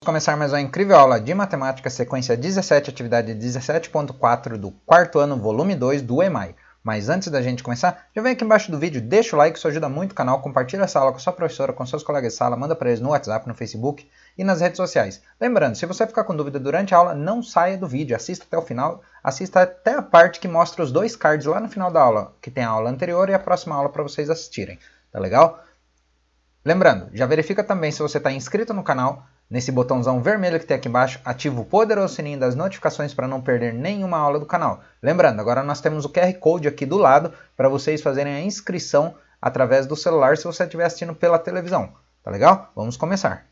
Começar mais uma incrível aula de matemática, sequência 17, atividade 17.4 do quarto ano, volume 2 do EMAI. Mas antes da gente começar, já vem aqui embaixo do vídeo, deixa o like, isso ajuda muito o canal, compartilha essa aula com a sua professora, com seus colegas de sala, manda para eles no WhatsApp, no Facebook e nas redes sociais. Lembrando, se você ficar com dúvida durante a aula, não saia do vídeo, assista até o final, assista até a parte que mostra os dois cards lá no final da aula, que tem a aula anterior e a próxima aula para vocês assistirem, tá legal? Lembrando, já verifica também se você está inscrito no canal, nesse botãozão vermelho que tem aqui embaixo, ativa o poderoso sininho das notificações para não perder nenhuma aula do canal. Lembrando, agora nós temos o QR Code aqui do lado para vocês fazerem a inscrição através do celular se você estiver assistindo pela televisão. Tá legal? Vamos começar.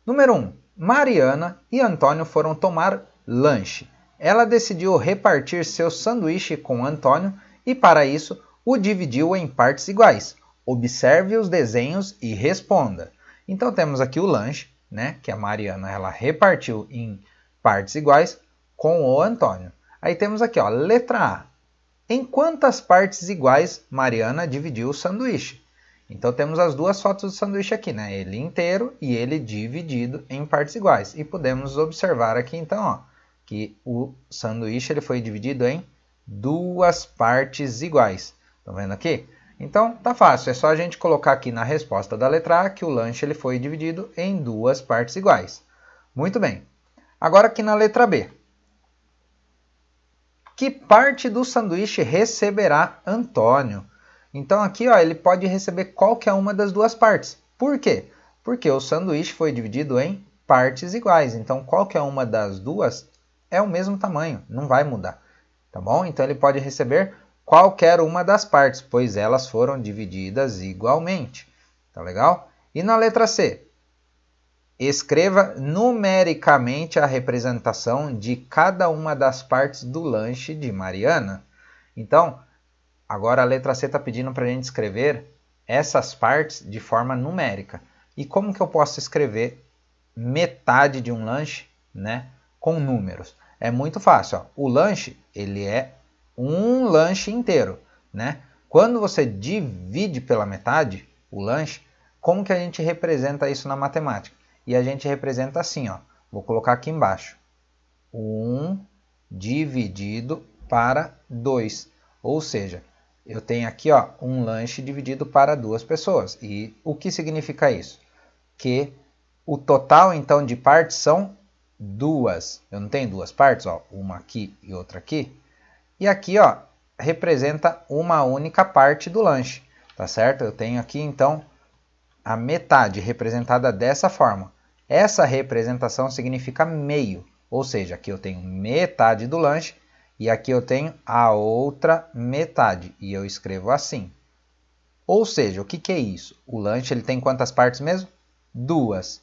Número 1. Mariana e Antônio foram tomar lanche. Ela decidiu repartir seu sanduíche com Antônio e, para isso, o dividiu em partes iguais. Observe os desenhos e responda. Então temos aqui o lanche, né, que a Mariana ela repartiu em partes iguais com o Antônio. Aí temos aqui, ó, letra A. Em quantas partes iguais Mariana dividiu o sanduíche? Então temos as duas fotos do sanduíche aqui, né? Ele inteiro e ele dividido em partes iguais. E podemos observar aqui então, ó, que o sanduíche ele foi dividido em duas partes iguais. Estão vendo aqui? Então, tá fácil, é só a gente colocar aqui na resposta da letra A que o lanche ele foi dividido em duas partes iguais. Muito bem. Agora aqui na letra B. Que parte do sanduíche receberá Antônio? Então aqui ó, ele pode receber qualquer uma das duas partes. Por quê? Porque o sanduíche foi dividido em partes iguais. Então qualquer uma das duas é o mesmo tamanho, não vai mudar. Tá bom? Então ele pode receber qualquer uma das partes, pois elas foram divididas igualmente. Tá legal? E na letra C? Escreva numericamente a representação de cada uma das partes do lanche de Mariana. Então, agora a letra C está pedindo para a gente escrever essas partes de forma numérica. E como que eu posso escrever metade de um lanche, né, com números? É muito fácil. Ó. O lanche ele é um lanche inteiro, né? Quando você divide pela metade o lanche, como que a gente representa isso na matemática? E a gente representa assim, ó. Vou colocar aqui embaixo. 1 dividido para 2. Ou seja, eu tenho aqui, ó, um lanche dividido para duas pessoas. E o que significa isso? Que o total, então, de partes são duas. Eu não tenho duas partes, ó, uma aqui e outra aqui. E aqui, ó, representa uma única parte do lanche, tá certo? Eu tenho aqui, então, a metade representada dessa forma. Essa representação significa meio, ou seja, aqui eu tenho metade do lanche e aqui eu tenho a outra metade, e eu escrevo assim. Ou seja, o que é isso? O lanche ele tem quantas partes mesmo? Duas.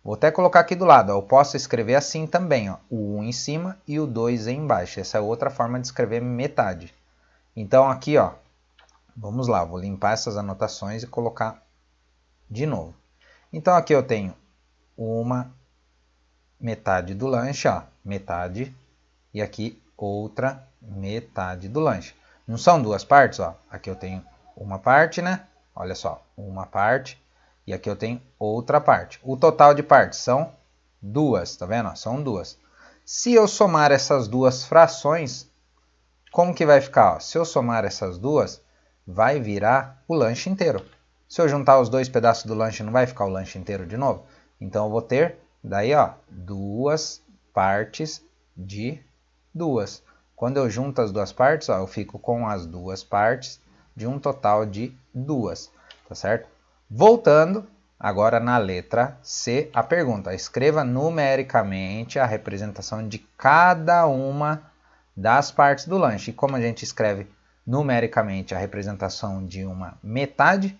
Vou até colocar aqui do lado, ó, eu posso escrever assim também, ó, o 1 em cima e o 2 embaixo. Essa é outra forma de escrever metade. Então aqui, ó, vamos lá, vou limpar essas anotações e colocar de novo. Então aqui eu tenho uma metade do lanche, ó, metade, e aqui outra metade do lanche. Não são duas partes, ó, aqui eu tenho uma parte, né? Olha só, uma parte. E aqui eu tenho outra parte. O total de partes são duas, tá vendo? São duas. Se eu somar essas duas frações, como que vai ficar? Ó? Se eu somar essas duas, vai virar o lanche inteiro. Se eu juntar os dois pedaços do lanche, não vai ficar o lanche inteiro de novo? Então eu vou ter, daí, ó, duas partes de duas. Quando eu junto as duas partes, ó, eu fico com as duas partes de um total de duas, tá certo? Voltando, agora na letra C, a pergunta. Escreva numericamente a representação de cada uma das partes do lanche. E como a gente escreve numericamente a representação de uma metade,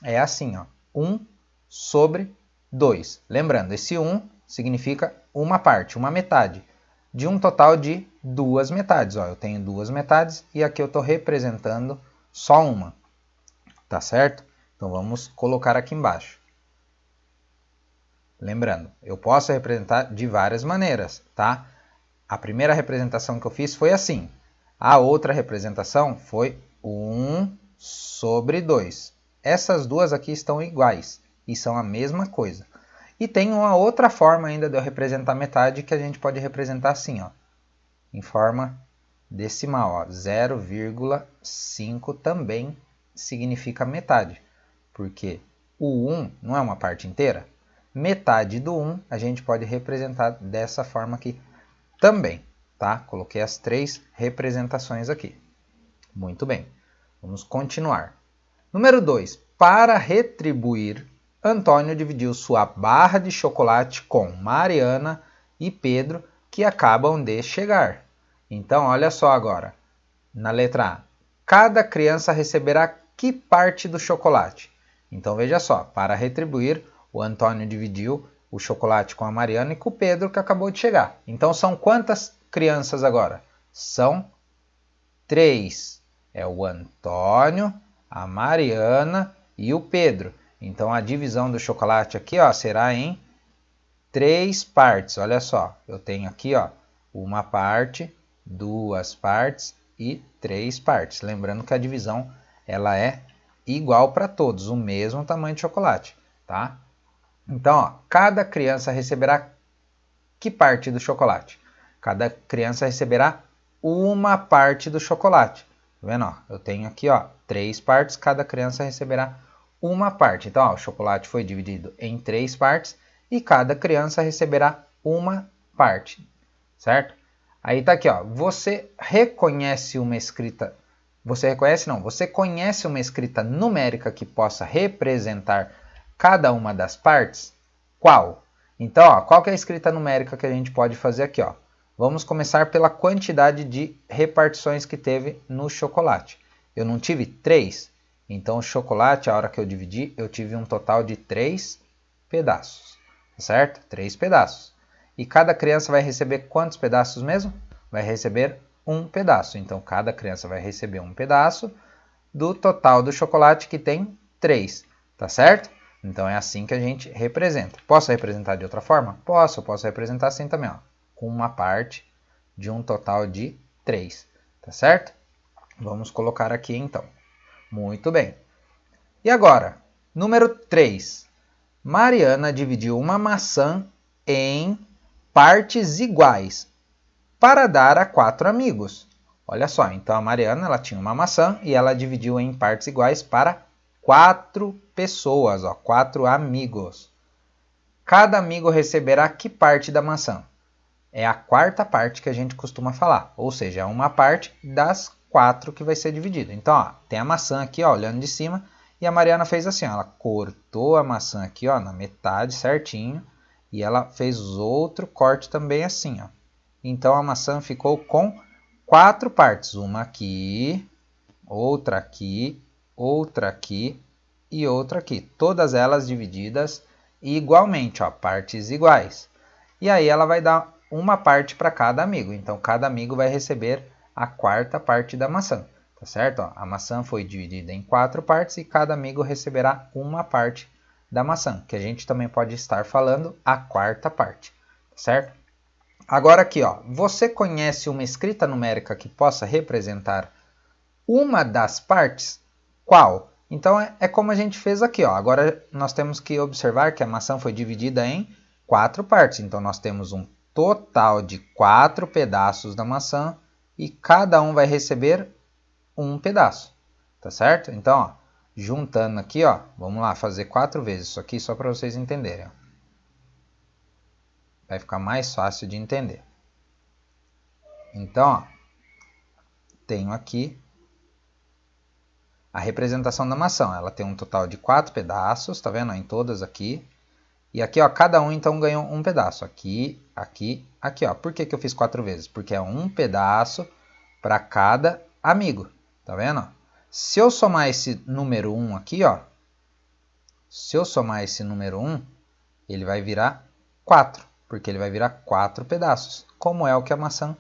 é assim, ó, 1 sobre 2. Lembrando, esse 1 significa uma parte, uma metade, de um total de duas metades. Ó, eu tenho duas metades e aqui eu estou representando só uma, tá certo? Então vamos colocar aqui embaixo. Lembrando, eu posso representar de várias maneiras, tá? A primeira representação que eu fiz foi assim. A outra representação foi 1 sobre 2. Essas duas aqui estão iguais e são a mesma coisa. E tem uma outra forma ainda de eu representar metade, que a gente pode representar assim, ó, em forma decimal. 0,5 também significa metade, porque o 1 não é uma parte inteira. Metade do 1 a gente pode representar dessa forma aqui também, tá? Coloquei as 3 representações aqui. Muito bem, vamos continuar. Número 2. Para retribuir, Antônio dividiu sua barra de chocolate com Mariana e Pedro, que acabam de chegar. Então, olha só agora. Na letra A, cada criança receberá que parte do chocolate? Então, veja só. Para retribuir, o Antônio dividiu o chocolate com a Mariana e com o Pedro, que acabou de chegar. Então, são quantas crianças agora? São 3. É o Antônio, a Mariana e o Pedro. Então, a divisão do chocolate aqui, ó, será em 3 partes. Olha só, eu tenho aqui, ó, uma parte, 2 partes e 3 partes. Lembrando que a divisão ela é igual para todos, o mesmo tamanho de chocolate, tá? Então, ó, cada criança receberá que parte do chocolate? Cada criança receberá uma parte do chocolate. Tá vendo? Ó, eu tenho aqui, ó, 3 partes, cada criança receberá uma parte. Então, ó, o chocolate foi dividido em 3 partes e cada criança receberá uma parte, certo? Aí tá aqui, ó, você reconhece uma escrita... Você reconhece? Não. Você conhece uma escrita numérica que possa representar cada uma das partes? Qual? Então, ó, qual que é a escrita numérica que a gente pode fazer aqui? Ó? Vamos começar pela quantidade de repartições que teve no chocolate. Eu não tive 3? Então, o chocolate, a hora que eu dividi, eu tive um total de 3 pedaços. Certo? 3 pedaços. E cada criança vai receber quantos pedaços mesmo? Vai receber um pedaço. Então, cada criança vai receber um pedaço do total do chocolate, que tem 3. Tá certo? Então, é assim que a gente representa. Posso representar de outra forma? Posso representar assim também, ó, com uma parte de um total de 3. Tá certo? Vamos colocar aqui, então. Muito bem. E agora, número 3. Mariana dividiu uma maçã em partes iguais para dar a 4 amigos. Olha só, então a Mariana ela tinha uma maçã e ela dividiu em partes iguais para 4 pessoas, ó, 4 amigos. Cada amigo receberá que parte da maçã? É a quarta parte que a gente costuma falar, ou seja, é uma parte das 4 que vai ser dividida. Então, ó, tem a maçã aqui, ó, olhando de cima, e a Mariana fez assim, ó, ela cortou a maçã aqui, ó, na metade certinho, e ela fez outro corte também assim, ó. Então, a maçã ficou com 4 partes, uma aqui, outra aqui, outra aqui e outra aqui. Todas elas divididas igualmente, ó, partes iguais. E aí ela vai dar uma parte para cada amigo. Então, cada amigo vai receber a quarta parte da maçã. Tá certo? Ó, a maçã foi dividida em 4 partes e cada amigo receberá uma parte da maçã, que a gente também pode estar falando a quarta parte. Certo? Agora aqui, ó, você conhece uma escrita numérica que possa representar uma das partes? Qual? Então, é como a gente fez aqui, ó. Agora, nós temos que observar que a maçã foi dividida em 4 partes. Então, nós temos um total de 4 pedaços da maçã e cada um vai receber um pedaço. Tá certo? Então, ó, juntando aqui, ó, vamos lá fazer 4 vezes isso aqui só para vocês entenderem. Ó. Vai ficar mais fácil de entender. Então, ó, tenho aqui a representação da maçã. Ela tem um total de 4 pedaços, tá vendo? Em todas aqui. E aqui, ó, cada um então ganhou um pedaço. Aqui, aqui, aqui, ó. Por que eu fiz 4 vezes? Porque é um pedaço para cada amigo. Tá vendo? Se eu somar esse número 1 aqui, ó. Se eu somar esse número 1, ele vai virar 4. Porque ele vai virar 4 pedaços. Como é o que a maçã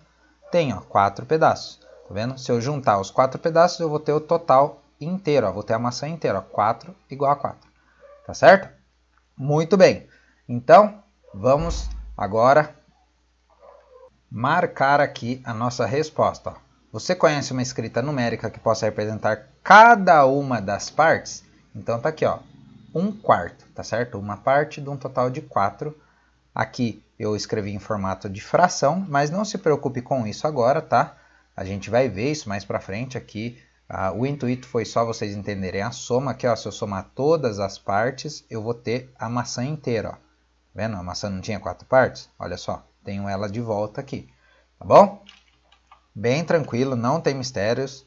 tem, ó. 4 pedaços. Tá vendo? Se eu juntar os 4 pedaços, eu vou ter o total inteiro, ó. Vou ter a maçã inteira, ó. 4 igual a 4. Tá certo? Muito bem. Então, vamos agora marcar aqui a nossa resposta. Ó. Você conhece uma escrita numérica que possa representar cada uma das partes? Então, tá aqui, ó. 1/4, tá certo? Uma parte de um total de 4. Aqui eu escrevi em formato de fração, mas não se preocupe com isso agora, tá? A gente vai ver isso mais para frente aqui. O intuito foi só vocês entenderem a soma. Aqui, ó, se eu somar todas as partes, eu vou ter a maçã inteira, ó. Tá vendo? A maçã não tinha 4 partes? Olha só, tenho ela de volta aqui, tá bom? Bem tranquilo, não tem mistérios.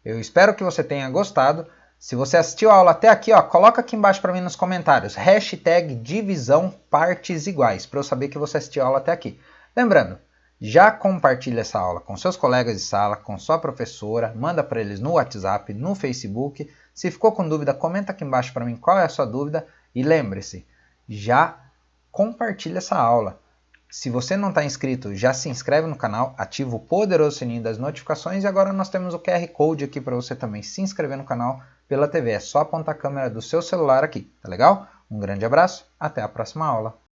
Eu espero que você tenha gostado. Se você assistiu a aula até aqui, ó, coloca aqui embaixo para mim nos comentários, hashtag divisão partes iguais, para eu saber que você assistiu a aula até aqui. Lembrando, já compartilha essa aula com seus colegas de sala, com sua professora, manda para eles no WhatsApp, no Facebook. Se ficou com dúvida, comenta aqui embaixo para mim qual é a sua dúvida. E lembre-se, já compartilha essa aula. Se você não está inscrito, já se inscreve no canal, ativa o poderoso sininho das notificações e agora nós temos o QR Code aqui para você também se inscrever no canal pela TV. É só apontar a câmera do seu celular aqui, tá legal? Um grande abraço, até a próxima aula.